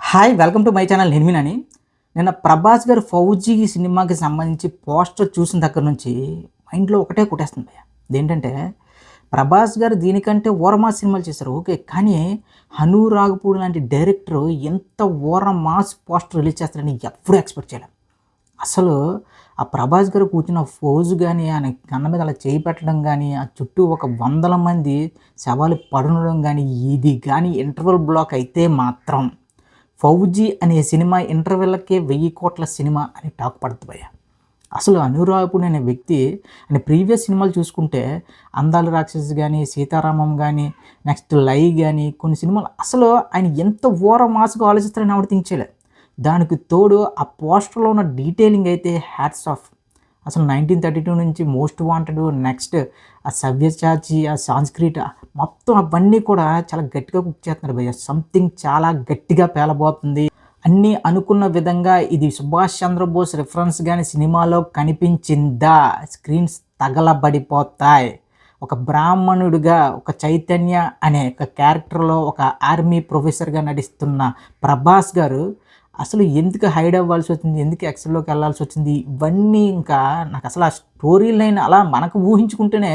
Hi welcome to my channel నిర్మినని. నిన్న ప్రభాస్ గారు 'ఫౌజీ' సినిమాకి సంబంధించి పోస్టర్ చూసిన దగ్గర నుంచి మైండ్‌లో ఒకటే కొట్టేస్తుంది భయ్యా. అదేంటంటే ప్రభాస్ గారు దీనికంటే ఓరమాస్ సినిమాలు చేశారు ఓకే. కానీ 'హను రాఘపూడి' లాంటి డైరెక్టర్ ఎంత ఓరమాస్ పోస్టర్ రిలీజ్ చేస్తారని ఎవ్వరూ ఎక్స్‌పెక్ట్ చేయలే. అసలు ఆ ప్రభాస్ గారు కూర్చున్న ఫోజు గానీ, ఆయన కళ్ళ మీద అలా చేయి పెట్టడం గానీ, ఆ చుట్టూ ఒక వందల మంది శవాలు పడుండడం గానీ, ఇది గానీ ఇంటర్వల్ బ్లాక్ అయితే మాత్రం 'ఫౌజీ' అనే సినిమా ఇంటర్వెల్‌కే 1000 కోట్ల సినిమా అని టాక్ పడుతుంది భయ్యా. అసలు అనురాగుడు అనే వ్యక్తి ఆయన ప్రీవియస్ సినిమాలు చూసుకుంటే 'అందాల రాక్షసి' గానీ, 'సీతారామం' గానీ, నెక్స్ట్ 'లై' గానీ కొన్ని సినిమాలు అసలు ఆయన ఎంత ఓర మాస్‌గా ఆలోచిస్తారని ఎవరు థింక్ చేయలే. దానికి తోడు ఆ పోస్టర్‌లో ఉన్న డీటెయిలింగ్ అయితే హ్యాట్స్ ఆఫ్. అసలు 1932 నుంచి 'మోస్ట్ వాంటెడ్' నెక్స్ట్ ఆ 'సవ్యసాచి' ఆ 'సాంస్క్రిట్' మొత్తం అవన్నీ కూడా చాలా గట్టిగా కుక్ చేస్తున్నారు భయ్యా. సంథింగ్ చాలా గట్టిగా పేలబోతుంది. అన్నీ అనుకున్న విధంగా ఇది 'సుభాష్ చంద్రబోస్' రిఫరెన్స్ గాని సినిమాలో కనిపించిందా స్క్రీన్స్ తగలబడిపోతాయి. ఒక బ్రాహ్మణుడిగా ఒక చైతన్య అనే ఒక క్యారెక్టర్‌లో ఒక ఆర్మీ ప్రొఫెసర్‌గా నటిస్తున్న ప్రభాస్ గారు అసలు ఎందుకు హైడ్ అవ్వాల్సి వచ్చింది? ఎందుకు ఎక్సెల్‌లోకి వెళ్ళాల్సి వచ్చింది? ఇవన్నీ ఇంకా నాకసలు ఆ స్టోరీ లైన్ అలా మనకు ఊహించుకుంటేనే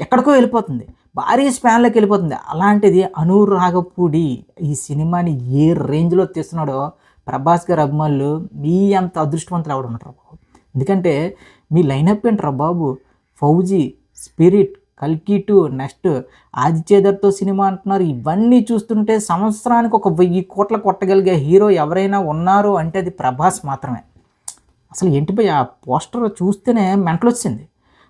ఎక్కడికో వెళ్ళిపోతుంది. భారీ స్పాన్‌లోకి వెళ్ళిపోతుంది. అలాంటిది 'అను రాఘపూడి' ఈ సినిమాని ఏ రేంజ్‌లో తీస్తున్నాడో ప్రభాస్ గారి అభిమానులు మీ అంత అదృష్టవంతులు ఎవరు ఉండరు బాబు. ఎందుకంటే మీ లైనప్ ఏంట్రా బాబు! 'ఫౌజీ', 'స్పిరిట్', 'కల్కి 2' నెక్స్ట్ 'ఆదిత్యదత్తో' సినిమా అంటున్నారు. ఇవన్నీ చూస్తుంటే సంవత్సరానికి ఒక 1000 కోట్లు కొట్టగలిగే హీరో ఎవరైనా ఉన్నారు అంటే అది ప్రభాస్ మాత్రమే. అసలు ఏంటి భయ్ ఆ పోస్టర్ చూస్తేనే మెంటలొచ్చింది.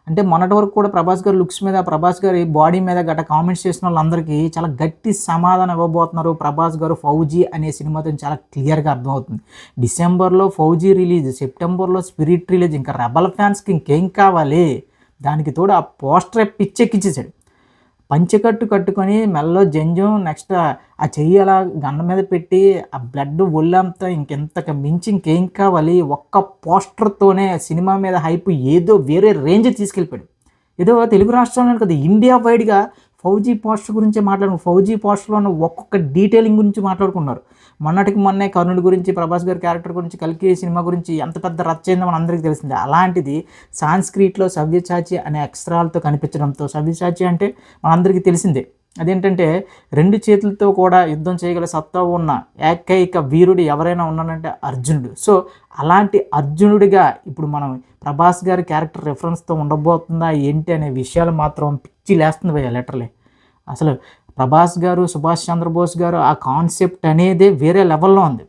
అంటే మొన్నటి వరకు కూడా ప్రభాస్ గారి లుక్స్ మీద, ప్రభాస్ గారి బాడీ మీద గట్టా కామెంట్స్ చేసిన వాళ్ళందరికీ చాలా గట్టి సమాధానం ఇవ్వబోతున్నారు. ప్రభాస్ గారు 'ఫౌజీ' అనే సినిమాతో చాలా క్లియర్‌గా అర్థమవుతుంది. డిసెంబర్‌లో 'ఫౌజీ' రిలీజ్, సెప్టెంబర్‌లో 'స్పిరిట్' రిలీజ్. ఇంకా 'రెబెల్' ఫ్యాన్స్‌కి ఇంకేం కావాలి? దానికి తోడు ఆ పోస్టరే పిచ్చెక్కిచ్చేసాడు. పంచెకట్టు కట్టుకొని మెడలో జంజం నెక్స్ట్ ఆ చెయ్యి అలా గన్ను మీద పెట్టి ఆ బ్లడ్ ఒళ్ళంతా ఇంకెంతకు మించి ఇంకేం కావాలి? ఒక్క పోస్టర్‌తోనే సినిమా మీద హైప్ ఏదో వేరే రేంజ్‌కి తీసుకెళ్ళిపోయాడు. ఏదో తెలుగు రాష్ట్రాల్లోనే కాదు ఇండియా వైడ్‌గా 'ఫౌజీ' పోస్టర్ గురించే 'ఫౌజీ' పోస్టర్‌లో ఉన్న ఒక్కొక్క డీటెయిలింగ్ గురించి మాట్లాడుకున్నారు. మొన్నటికి మొన్నే కర్ణుడి గురించి, ప్రభాస్ గారి క్యారెక్టర్ గురించి, 'కల్కి' సినిమా గురించి ఎంత పెద్ద రచ్చ అయిందో మనందరికీ తెలిసిందే. అలాంటిది 'సాంస్క్రిట్‌లో' 'సవ్యసాచి' అనే అక్షరాలతో కనిపించడంతో 'సవ్యసాచి' అంటే మనందరికీ తెలిసిందే. అదేంటంటే 2 చేతులతో కూడా యుద్ధం చేయగల సత్తా ఉన్న ఏకైక వీరుడు ఎవరైనా ఉన్నారంటే అర్జునుడు. సో, అలాంటి అర్జునుడిగా ఇప్పుడు మనం ప్రభాస్ గారి క్యారెక్టర్ రిఫరెన్స్‌తో ఉండబోతుందా ఏంటి అనే విషయాలు మాత్రం పిచ్చి లేస్తుంది భయ్యా లిటరల్లీ. అసలు ప్రభాస్ గారు, సుభాష్ చంద్రబోస్ గారు ఆ కాన్సెప్ట్ అనేదే వేరే లెవెల్‌లో ఉంది.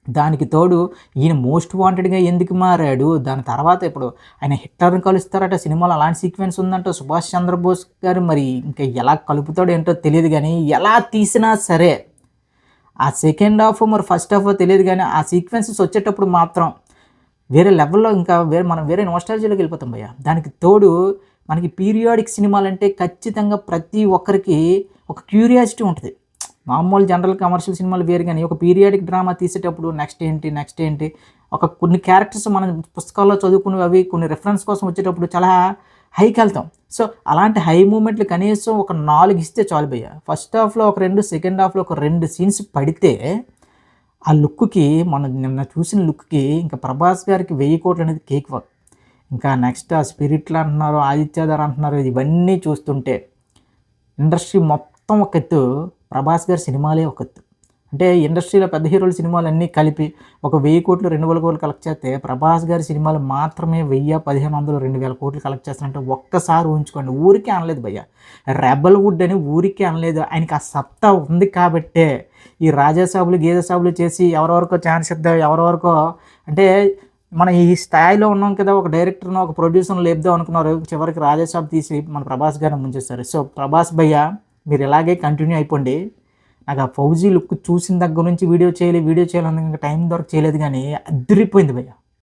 దానికి తోడు ఈయన మోస్ట్ వాంటెడ్‌గా ఎందుకు మారాడు? దాని తర్వాత ఇప్పుడు ఆయన హిట్లర్‌ని కలుస్తారట సినిమాలో అలాంటి సీక్వెన్స్ ఉందంట. సుభాష్ చంద్రబోస్ గారు మరి ఇంకా ఎలా కలుపుతాడో ఏంటో తెలీదు గానీ, ఎలా తీసినా సరే ఆ సెకండ్ హాఫో మరి ఫస్ట్ హాఫో తెలీదు గానీ, ఆ సీక్వెన్సెస్ వచ్చేటప్పుడు మాత్రం వేరే లెవెల్‌లో ఇంకా మనం వేరే నోస్టాల్జియాలోకి వెళ్ళిపోతాం భయ్యా. దానికి తోడు మనకి పీరియాడిక్ సినిమాలంటే ఖచ్చితంగా ప్రతి ఒక్కరికి ఒక క్యూరియాసిటీ ఉంటది. మామూలు జనరల్ కమర్షియల్ సినిమాలు వేరు గానీ, ఒక పీరియాడిక్ డ్రామా తీసేటప్పుడు నెక్స్ట్ ఏంటి? కొన్ని క్యారెక్టర్స్ మనం పుస్తకాల్లో చదువుకున్నవి అవి కొన్ని రిఫరెన్స్ కోసం వచ్చేటప్పుడు చాలా హైకెళ్తాం. సో, అలాంటి హై మూమెంట్లు కనీసం ఒక 4 ఇస్తే చాలు భయ్యా. ఫస్ట్ హాఫ్‌లో ఒక 2, సెకండ్ హాఫ్‌లో ఒక 2 సీన్స్ పడితే ఆ లుక్‌కి మనం నిన్న చూసిన లుక్‌కి ఇంకా ప్రభాస్ గారికి 1000 కోట్లు అనేది కేక్ వాక్. ఇంకా నెక్స్ట్ ఆ 'స్పిరిట్'లు అంటున్నారు, 'ఆదిత్యదార్' అంటున్నారు. ఇవన్నీ చూస్తుంటే ఇండస్ట్రీ మొత్తం ఒక ఎత్తు, ప్రభాస్ గారి సినిమాలే ఒక ఎత్తు. అంటే ఇండస్ట్రీలో పెద్ద హీరోల సినిమాలన్నీ కలిపి ఒక 1000 కోట్లు, 2000 కోట్లు కలెక్ట్ చేస్తే ప్రభాస్ గారి సినిమాలు మాత్రమే 1000, 1500, 2000 కోట్లు కలెక్ట్ చేస్తారంటే ఒక్కసారి ఊహించుకోండి. ఊరికే అనలేదు భయ్యా. 'రెబెల్ వుడ్' అని ఊరికే అనలేదు. ఆయనకి ఆ సత్తా ఉంది కాబట్టే ఈ రాజాసాబులు, గీజాసాబులు చేసి ఎవరెవరికో ఛాన్స్ ఇద్దాం, ఎవరెవరికో అంటే మనం ఈ స్థాయిలో ఉన్నాం కదా! ఒక డైరెక్టర్‌నో, ఒక ప్రొడ్యూసర్‌నో లేపుదాం అనుకున్నారు. చివరికి రాజాసాబ్ తీసి మన ప్రభాస్ గారిని ముంచేశారు. సో, ప్రభాస్ భయ్యా మీరు ఇలాగే కంటిన్యూ అయిపోండి. నాకు ఆ 'ఫౌజీ' లుక్ చూసిన దగ్గర నుంచి వీడియో చేయాలి, వీడియో చేయాలని ఇంకా టైం దొరక చేయలేదు గానీ అదిరిపోయింది భయ్యా.